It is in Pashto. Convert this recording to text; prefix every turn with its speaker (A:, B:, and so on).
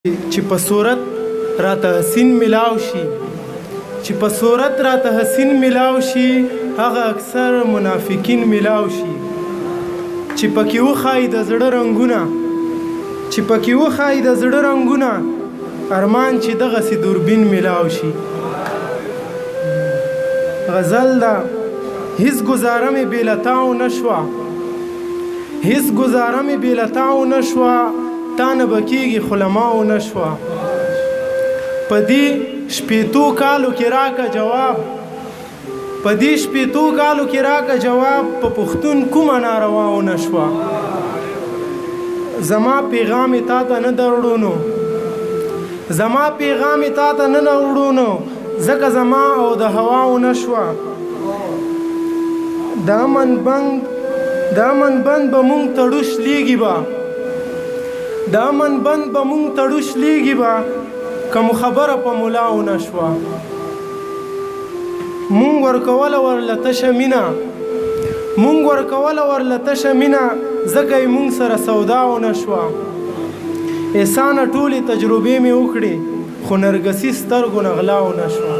A: چې په صورت راته حسین ملاو شي چې په صورت راته حسین ملاو شي هغه اکثر منافقین ملاو شي چې پکې وښایي د زړه رنګونه چې پکې وښایي د زړه رنګونه ارمان چې دغسې دوربین ملاو شي غزل ده هیڅ گزاره مې بې له تاو نه شوه هیڅ گزاره مې بې له تاو نه شوه تا نه به کېږي خو له ماو نه شوه په دې شپېتو کالو کې راکه جواب په دې شپېتو کالو کې راکه جواب په پښتون کومه ناروا ونه شوه زما پیغام یې تا ته نه دروړو نو زما پیغام یې تا ته نه دروړو نو ځکه زما او د هواو نه شوه د امن بند به مونږ تړوش لیږي به د امن بند به مونږ تړوش لیږي به که مو خبره په ملاو نه شوه مونږ ورکوله ورله تشه مینه مونږ ورکوله ورله تشه مینه ځکه یې مونږ سره سوداو نه شوه احسانه ټولې تجربې مې وکړې خو نرګسي سترګو نه غلاو نه شوه